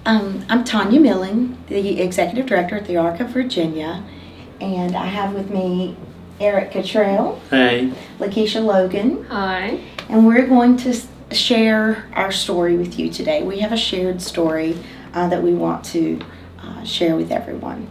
I'm Tonya Milling, the Executive Director at the ARC of Virginia, and I have with me Eric Cottrell, Hey. Lekisha Logan, Hi. and we're going to share our story with you today. We have a shared story that we want to share with everyone.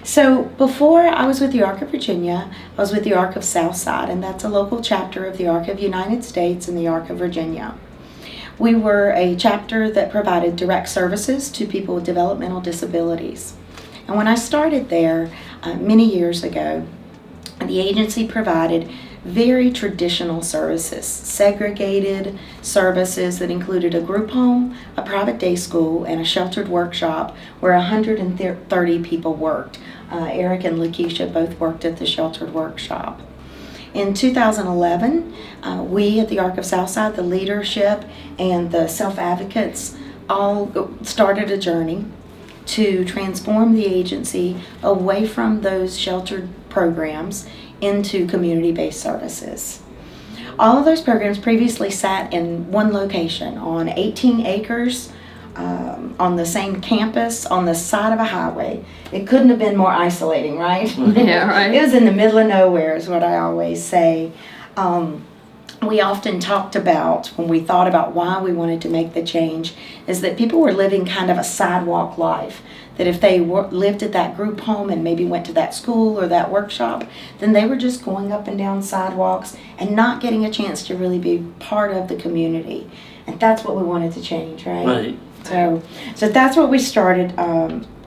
So before I was with the ARC of Virginia, I was with the ARC of Southside, and that's a local chapter of the ARC of United States and the ARC of Virginia. We were a chapter that provided direct services to people with developmental disabilities. And when I started there many years ago, the agency provided very traditional services, segregated services that included a group home, a private day school, and a sheltered workshop where 130 people worked. Eric and Lekisha both worked at the sheltered workshop. In 2011, we at the ARC of Southside, the leadership and the self-advocates all started a journey to transform the agency away from those sheltered programs into community-based services. All of those programs previously sat in one location on 18 acres on the same campus on the side of a highway. It couldn't have been more isolating, right? Yeah, right. It was in the middle of nowhere is what I always say. We often talked about, when we thought about why we wanted to make the change, is that people were living kind of a sidewalk life. That if they lived at that group home and maybe went to that school or that workshop, then they were just going up and down sidewalks and not getting a chance to really be part of the community. And that's what we wanted to change, right? Right. So that's what we started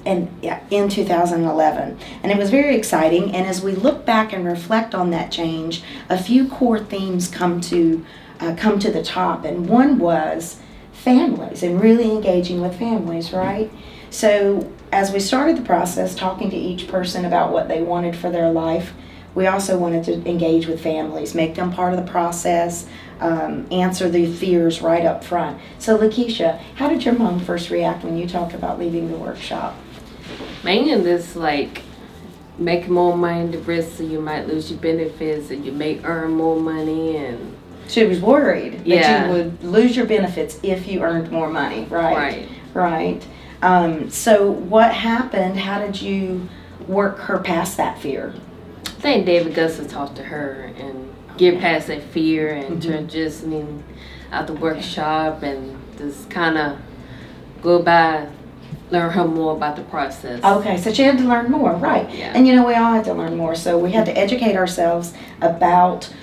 in 2011, and it was very exciting. And as we look back and reflect on that change, a few core themes come to the top, and one was families and really engaging with families, right? So as we started the process, talking to each person about what they wanted for their life, we also wanted to engage with families, make them part of the process, answer the fears right up front. So Lekisha, how did your mom first react when you talked about leaving the workshop? Mainly this making more money, the risk so you might lose your benefits and you may earn more money, and she was worried Yeah. that you would lose your benefits if you earned more money, right? Right. So what happened? How did you work her past that fear? I think David Gusser talked to her and get past that fear and to just out the workshop and just kind of go by, learn her more about the process. Okay, so she had to learn more, right? Yeah. And we all had to learn more. So we had to educate ourselves about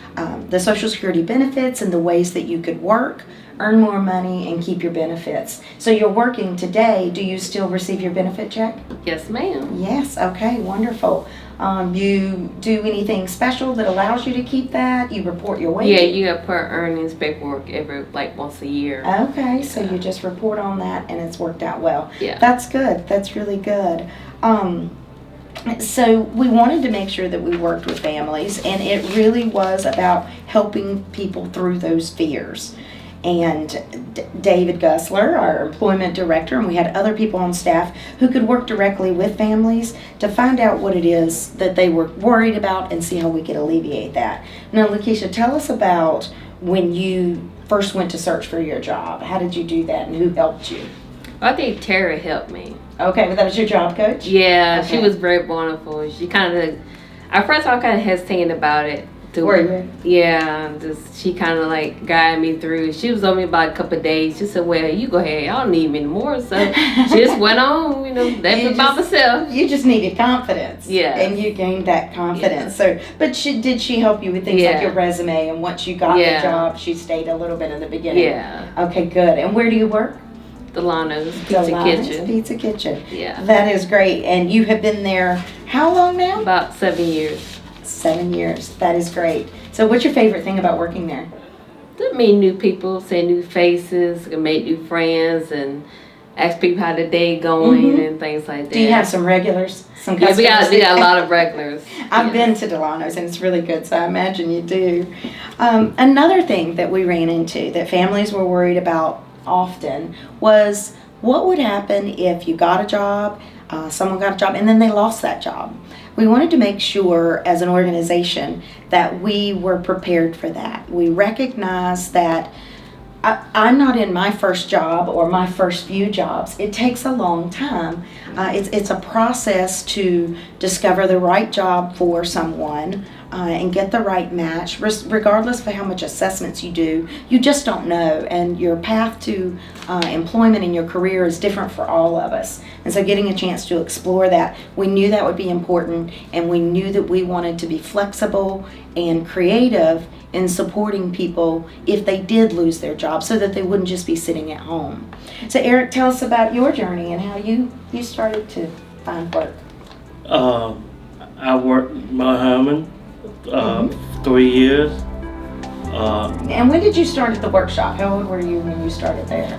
the Social Security benefits and the ways that you could work, earn more money, and keep your benefits. So you're working today. Do you still receive your benefit check? Yes, ma'am. Yes, okay, wonderful. You do anything special that allows you to keep that? You report your wages? Yeah, you got to put earnings paperwork every once a year. Okay, so you just report on that and it's worked out well. Yeah. That's good. That's really good. So we wanted to make sure that we worked with families, and it really was about helping people through those fears. And David Gussler, our employment director, and we had other people on staff who could work directly with families to find out what it is that they were worried about and see how we could alleviate that. Now, Lekisha, tell us about when you first went to search for your job. How did you do that, and who helped you? I think Tara helped me. Okay, but that was your job coach? Yeah, Okay. she was very wonderful. She at first I was kind of hesitating about it. Were you? Yeah, she kind of guided me through. She was on me about a couple of days. She said, well, you go ahead. I don't need me anymore. So she just went on, left me by myself. You just needed confidence. Yeah. And you gained that confidence. So, but did she help you with things like your resume, and once you got the job, she stayed a little bit in the beginning? Yeah. Okay, good. And where do you work? Dell'Anno's Pizza Kitchen. Pizza Kitchen. Yeah. That is great. And you have been there how long now? About 7 years. 7 years. That is great. So what's your favorite thing about working there? To meet new people, see new faces, make new friends, and ask people how the day going and things like that. Do you have some regulars? Some Yeah, customers? we got a lot of regulars. I've been to Dell'Anno's, and it's really good, so I imagine you do. Another thing that we ran into that families were worried about often was what would happen if you got a job, someone got a job, and then they lost that job. We wanted to make sure as an organization that we were prepared for that. We recognize that I'm not in my first job or my first few jobs. It takes a long time. It's a process to discover the right job for someone and get the right match. Regardless of how much assessments you do, you just don't know. And your path to employment in your career is different for all of us. And so getting a chance to explore that, we knew that would be important, and we knew that we wanted to be flexible and creative in supporting people if they did lose their job, so that they wouldn't just be sitting at home. So Eric, tell us about your journey and how you started to find work. I worked my home 3 years. And when did you start at the workshop? How old were you when you started there?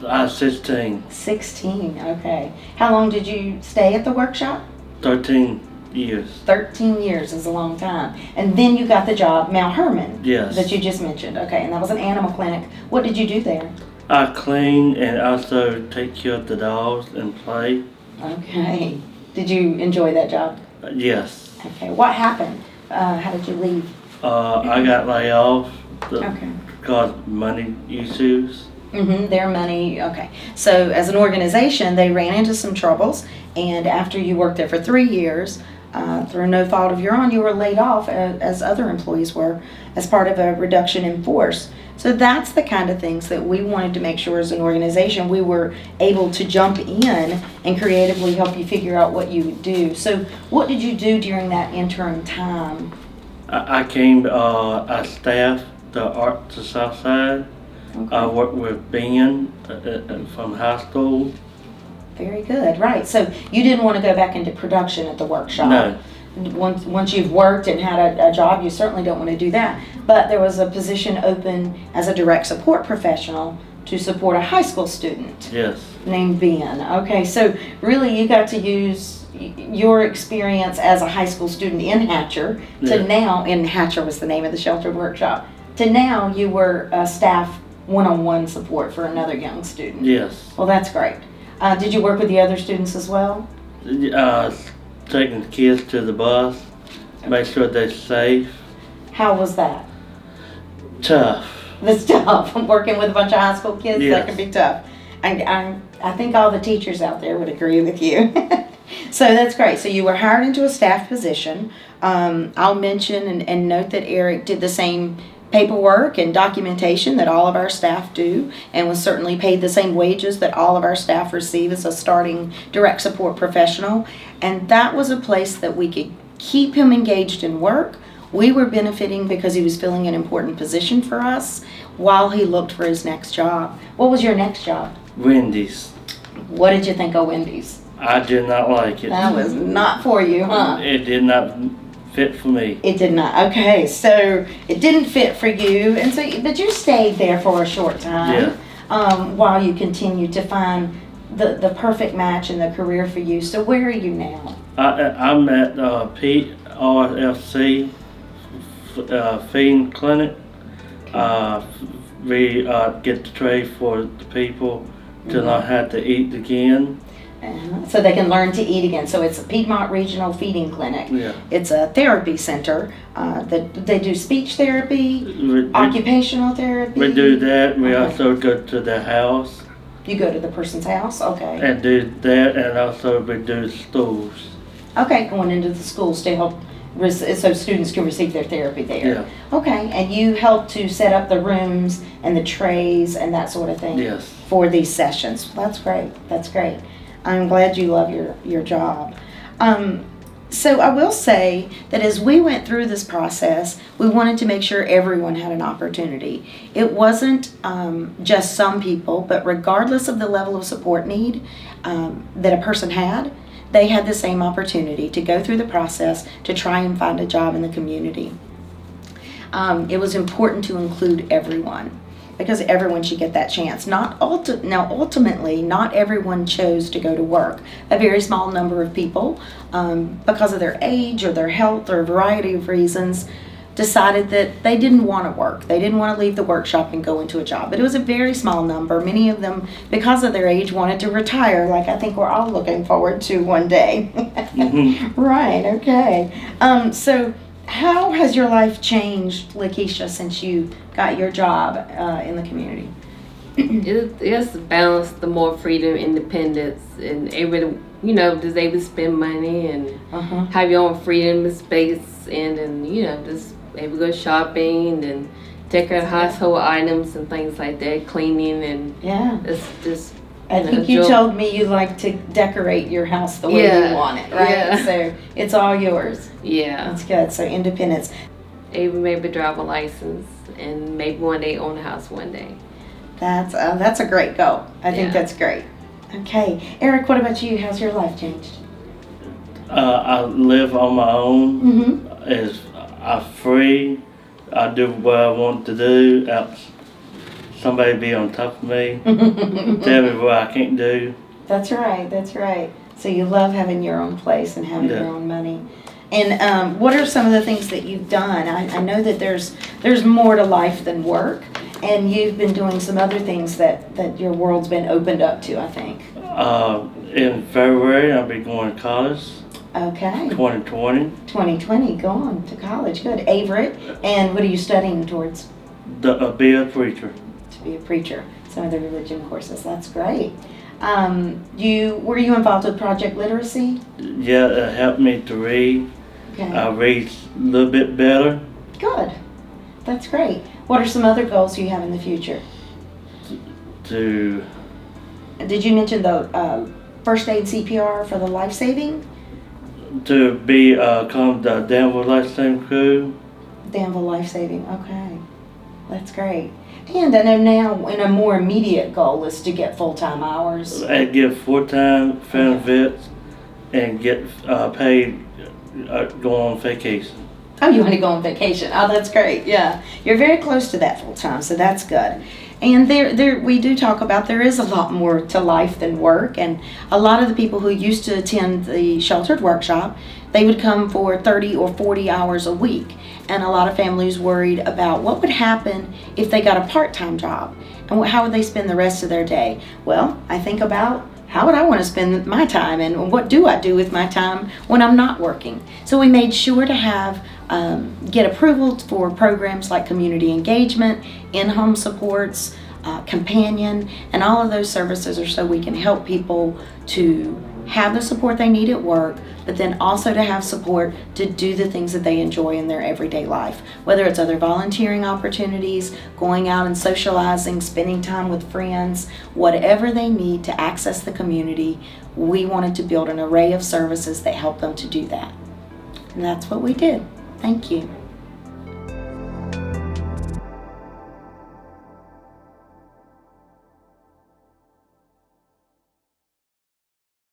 I was 16. 16, okay. How long did you stay at the workshop? 13 years. 13 years is a long time. And then you got the job, Mount Herman, Yes. that you just mentioned. Okay, and that was an animal clinic. What did you do there? I clean and also take care of the dogs and play. Okay. Did you enjoy that job? Yes. Okay. What happened? How did you leave? I got laid off Okay. because money issues. Their money. Okay. So as an organization, they ran into some troubles, and after you worked there for 3 years, through no fault of your own, you were laid off, as other employees were, as part of a reduction in force. So that's the kind of things that we wanted to make sure as an organization we were able to jump in and creatively help you figure out what you would do. So what did you do during that interim time? I came, I staffed the Art to Southside. Okay. I worked with Ben from high school. Very good. Right. So you didn't want to go back into production at the workshop. No. Once you've worked and had a job, you certainly don't want to do that. But there was a position open as a direct support professional to support a high school student. Yes. Named Ben. Okay, so really you got to use your experience as a high school student in Hatcher to now, in Hatcher was the name of the sheltered workshop, to now you were a staff one-on-one support for another young student. Yes. Well, that's great. Did you work with the other students as well? Taking the kids to the bus, make sure they're safe. How was that? Tough. That's tough. Working with a bunch of high school kids, Yes. that can be tough. I think all the teachers out there would agree with you. So that's great. So you were hired into a staff position. I'll mention and note that Eric did the same paperwork and documentation that all of our staff do, and was certainly paid the same wages that all of our staff receive as a starting direct support professional. And that was a place that we could keep him engaged in work. We were benefiting because he was filling an important position for us while he looked for his next job. What was your next job? Wendy's. What did you think of Wendy's? I did not like it. That was not for you, huh? It did not fit for me. It did not. Okay, so it didn't fit for you, and so but you stayed there for a short time. While you continued to find the perfect match and the career for you. So where are you now? I'm at PRFC Feeding Clinic. We get the tray for the people to not have to eat again. So they can learn to eat again. So it's a Piedmont Regional Feeding Clinic. Yeah. It's a therapy center that they do speech therapy, occupational therapy. We do that. We Okay. also go to the house You go to the person's house? Okay. and do that, and also we do schools. Okay, going into the schools to help, so students can receive their therapy there. Yeah. Okay, and you help to set up the rooms and the trays and that sort of thing Yes. for these sessions. Well, that's great. That's great. I'm glad you love your job. So I will say that as we went through this process, we wanted to make sure everyone had an opportunity. It wasn't just some people, but regardless of the level of support need that a person had, they had the same opportunity to go through the process to try and find a job in the community. It was important to include everyone, because everyone should get that chance. Now, ultimately, not everyone chose to go to work. A very small number of people, because of their age or their health or a variety of reasons, decided that they didn't want to work. They didn't want to leave the workshop and go into a job. But it was a very small number. Many of them, because of their age, wanted to retire, like I think we're all looking forward to one day. Mm-hmm. Right, okay. So How has your life changed, Lekisha, since you got your job in the community? It's balance, the more freedom, independence, and able to, just able to spend money and have your own freedom of space, and just able to go shopping and take care of household items and things like that, cleaning, and it's just. I think you told me you like to decorate your house the way you want it, right? Yeah. So it's all yours. Yeah. That's good. So independence. Able maybe drive a license and maybe one day own a house one day. That's a great goal. I think that's great. Okay, Eric, what about you? How's your life changed? I live on my own. I'm free. I do what I want to do. Somebody be on top of me, tell me what I can't do. That's right. So you love having your own place and having your own money. And what are some of the things that you've done? I know that there's more to life than work, and you've been doing some other things that your world's been opened up to, I think. In February, I'll be going to college. Okay. 2020. 2020, going to college. Good. Averett. And what are you studying towards? Be a preacher. To be a preacher. Some of the religion courses. That's great. Were you involved with Project Literacy? Yeah, it helped me to read. Okay. I read a little bit better. Good. That's great. What are some other goals you have in the future? Did you mention the first aid CPR for the life-saving? To become the Danville Lifesaving Crew. Danville Life-Saving, okay. That's great. And I know now in a more immediate goal is to get full-time hours. I get full-time benefits and get paid go on vacation. Oh, you want to go on vacation. Oh, that's great. Yeah. You're very close to that full-time, so that's good. And we do talk about there is a lot more to life than work, and a lot of the people who used to attend the sheltered workshop, they would come for 30 or 40 hours a week, and a lot of families worried about what would happen if they got a part-time job, and how would they spend the rest of their day. Well, I think about how would I want to spend my time, and what do I do with my time when I'm not working. So we made sure to have get approval for programs like community engagement, in-home supports, companion, and all of those services are so we can help people to have the support they need at work, but then also to have support to do the things that they enjoy in their everyday life, whether it's other volunteering opportunities, going out and socializing, spending time with friends, whatever they need to access the community. We wanted to build an array of services that help them to do that. And that's what we did. Thank you.